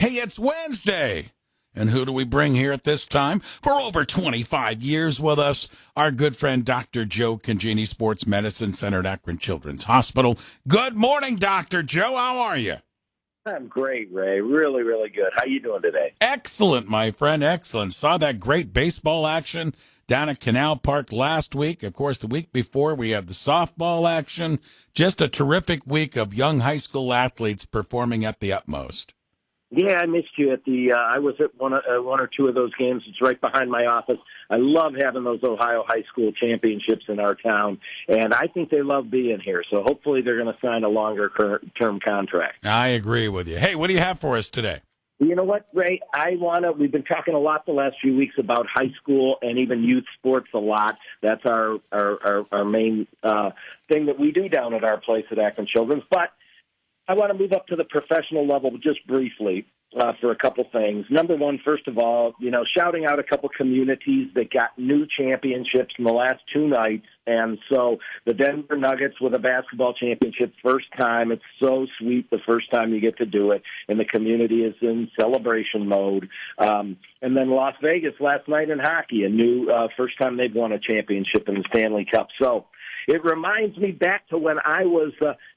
Hey, it's Wednesday. And who do we bring here at this time? For over 25 years with us, our good friend Dr. Joe Congini, Sports Medicine Center at Akron Children's Hospital. Good morning, Dr. Joe. How are you? I'm great, Ray. Really, really good. How you doing today? Excellent, my friend. Excellent. Saw that great baseball action down at Canal Park last week. Of course, the week before we had the softball action. Just a terrific week of young high school athletes performing at the utmost. Yeah, I missed you at the. I was at one or two of those games. It's right behind my office. I love having those Ohio high school championships in our town, and I think they love being here. So hopefully they're going to sign a longer term contract. I agree with you. Hey, what do you have for us today? You know what, Ray? We've been talking a lot the last few weeks about high school and even youth sports a lot. That's our main thing that we do down at our place at Akron Children's. But I want to move up to the professional level just briefly for a couple things. Number one, first of all, shouting out a couple communities that got new championships in the last two nights. And so the Denver Nuggets with a basketball championship, first time. It's so sweet the first time you get to do it, and the community is in celebration mode. And then Las Vegas last night in hockey, a new first time they've won a championship in the Stanley Cup. So it reminds me back to when I was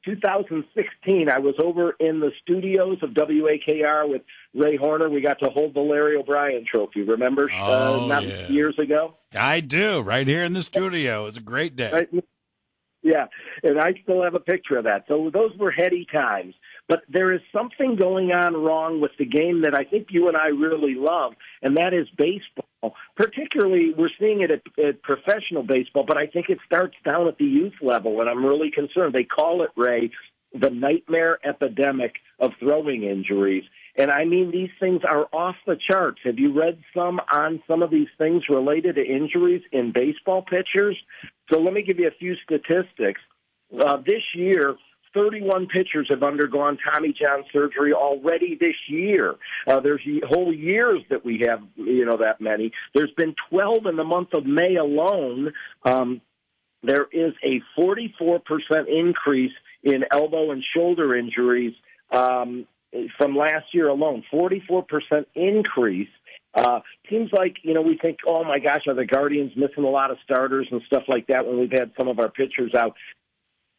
2016. I was over in the studios of WAKR with Ray Horner. We got to hold the Larry O'Brien Trophy. Remember? Years ago? I do. Right here in the studio. It was a great day. Right? Yeah, and I still have a picture of that. So those were heady times. But there is something going on wrong with the game that I think you and I really love, and that is baseball. Particularly, we're seeing it at professional baseball, but I think it starts down at the youth level, and I'm really concerned. They call it, Ray, the nightmare epidemic of throwing injuries. And I mean, these things are off the charts. Have you read some of these things related to injuries in baseball pitchers? So let me give you a few statistics. This year, 31 pitchers have undergone Tommy John surgery already this year. There's whole years that we have, that many. There's been 12 in the month of May alone. There is a 44% increase in elbow and shoulder injuries from last year alone. 44% increase. Seems like, we think, oh my gosh, are the Guardians missing a lot of starters and stuff like that when we've had some of our pitchers out?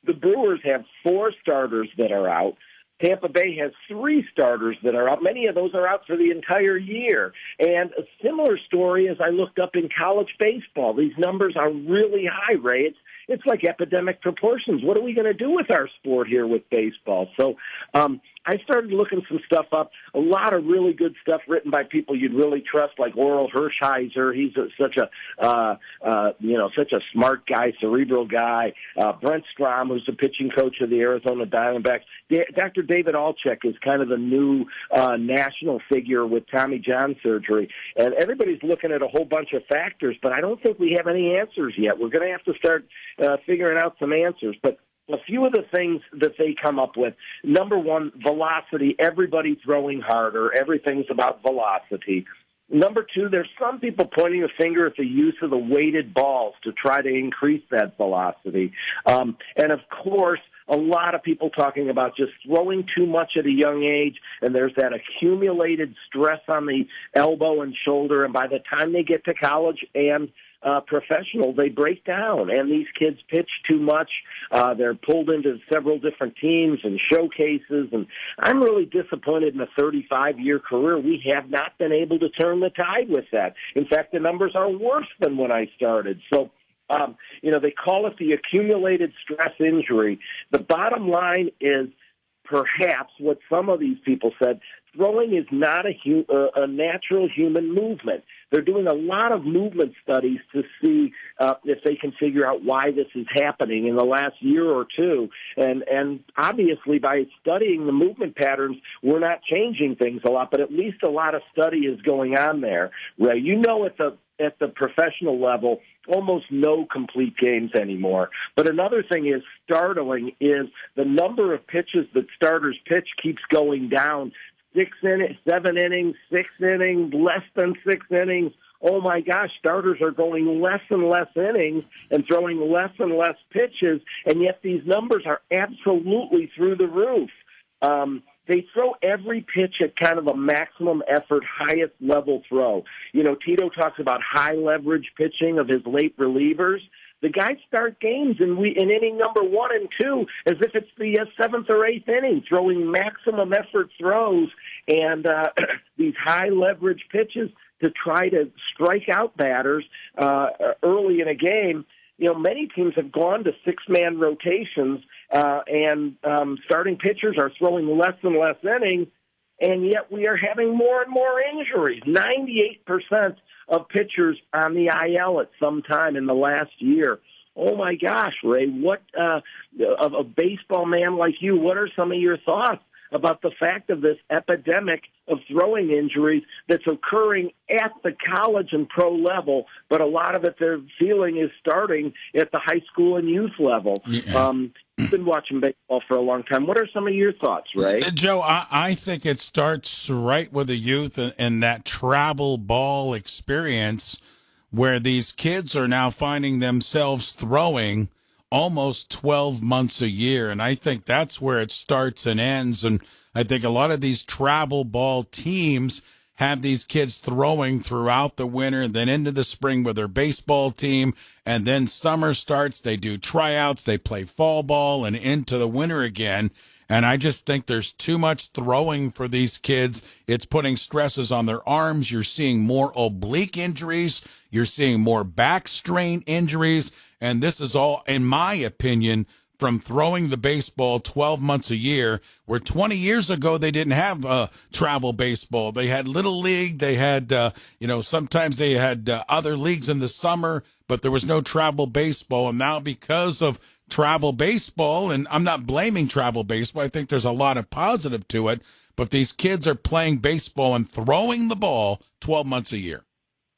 The Brewers have 4 starters that are out. Tampa Bay has 3 starters that are out. Many of those are out for the entire year. And a similar story as I looked up in college baseball. These numbers are really high, Ray. It's like epidemic proportions. What are we going to do with our sport here with baseball? So I started looking some stuff up, a lot of really good stuff written by people you'd really trust, like Oral Hershiser. He's such a smart guy, cerebral guy. Brent Strom, who's the pitching coach of the Arizona Diamondbacks. Dr. David Alchek is kind of the new national figure with Tommy John surgery. And everybody's looking at a whole bunch of factors, but I don't think we have any answers yet. We're going to have to start figuring out some answers. But a few of the things that they come up with, number one, velocity. Everybody throwing harder. Everything's about velocity. Number two, there's some people pointing a finger at the use of the weighted balls to try to increase that velocity. And, of course, a lot of people talking about just throwing too much at a young age, and there's that accumulated stress on the elbow and shoulder, and by the time they get to college and professional, they break down, and these kids pitch too much. They're pulled into several different teams and showcases, and I'm really disappointed in a 35-year career. We have not been able to turn the tide with that. In fact, the numbers are worse than when I started. So, they call it the accumulated stress injury. The bottom line is perhaps what some of these people said, throwing is not a natural human movement. They're doing a lot of movement studies to see if they can figure out why this is happening in the last year or two. And obviously by studying the movement patterns, we're not changing things a lot, but at least a lot of study is going on there. Ray, at the professional level, almost no complete games anymore. But another thing is startling is the number of pitches that starters pitch keeps going down. 7 innings, 6 innings, less than 6 innings. Oh, my gosh, starters are going less and less innings and throwing less and less pitches, and yet these numbers are absolutely through the roof. they throw every pitch at kind of a maximum effort, highest level throw. Tito talks about high leverage pitching of his late relievers. The guys start games in inning number 1 and 2 as if it's the 7th or 8th inning, throwing maximum effort throws and these high leverage pitches to try to strike out batters early in a game. Many teams have gone to 6-man rotations, and starting pitchers are throwing less and less innings, and yet we are having more and more injuries. 98% of pitchers on the IL at some time in the last year. Oh, my gosh, Ray, what of a baseball man like you, what are some of your thoughts about the fact of this epidemic of throwing injuries that's occurring at the college and pro level, but a lot of it they're feeling is starting at the high school and youth level? Yeah. You've been watching baseball for a long time. What are some of your thoughts, Ray? Joe, I think it starts right with the youth and that travel ball experience where these kids are now finding themselves throwing almost 12 months a year. And I think that's where it starts and ends. And I think a lot of these travel ball teams have these kids throwing throughout the winter and then into the spring with their baseball team. And then summer starts, they do tryouts, they play fall ball and into the winter again. And I just think there's too much throwing for these kids. It's putting stresses on their arms. You're seeing more oblique injuries. You're seeing more back strain injuries. And this is all, in my opinion, from throwing the baseball 12 months a year, where 20 years ago they didn't have travel baseball. They had Little League. They had, sometimes they had other leagues in the summer, but there was no travel baseball. And now because of travel baseball, and I'm not blaming travel baseball, I think there's a lot of positive to it, but these kids are playing baseball and throwing the ball 12 months a year.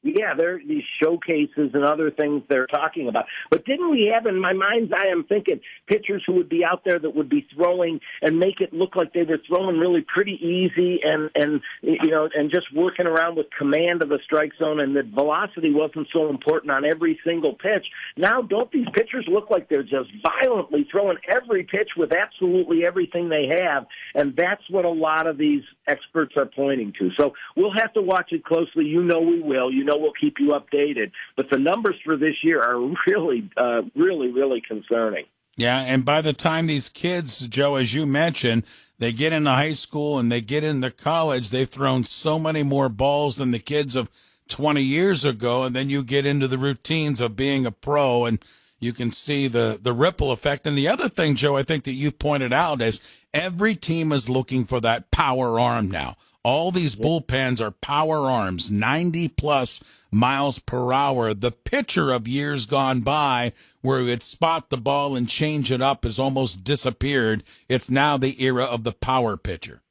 Yeah, there are these showcases and other things they're talking about. But didn't we have, in my mind's eye, I'm thinking, pitchers who would be out there that would be throwing and make it look like they were throwing really pretty easy and just working around with command of the strike zone, and that velocity wasn't so important on every single pitch. Now, don't these pitchers look like they're just violently throwing every pitch with absolutely everything they have? And that's what a lot of these experts are pointing to. So we'll have to watch it closely. We will. We'll keep you updated. But the numbers for this year are really, really concerning. Yeah, and by the time these kids, Joe, as you mentioned, they get into high school and they get into college, they've thrown so many more balls than the kids of 20 years ago, and then you get into the routines of being a pro, and you can see the ripple effect. And the other thing, Joe, I think that you pointed out is every team is looking for that power arm now. All these bullpens are power arms, 90-plus miles per hour. The pitcher of years gone by, where he would spot the ball and change it up, has almost disappeared. It's now the era of the power pitcher.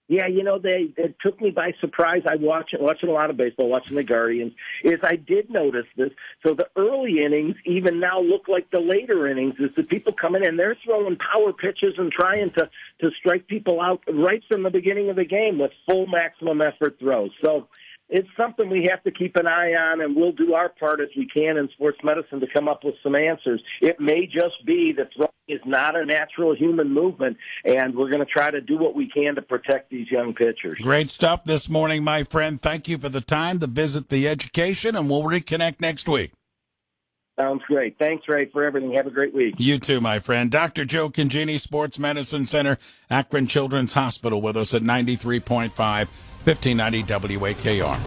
Yeah, it took me by surprise. I watching a lot of baseball, watching the Guardians, is I did notice this. So the early innings even now look like the later innings. Is the people coming in, they're throwing power pitches and trying to strike people out right from the beginning of the game with full maximum effort throws. So it's something we have to keep an eye on, and we'll do our part as we can in sports medicine to come up with some answers. It may just be that throwing is not a natural human movement, and we're going to try to do what we can to protect these young pitchers. Great stuff this morning, my friend. Thank you for the time to visit the education, and we'll reconnect next week. Sounds great. Thanks, Ray, for everything. Have a great week. You too, my friend. Dr. Joe Congini, Sports Medicine Center, Akron Children's Hospital, with us at 93.5, 1590 WAKR.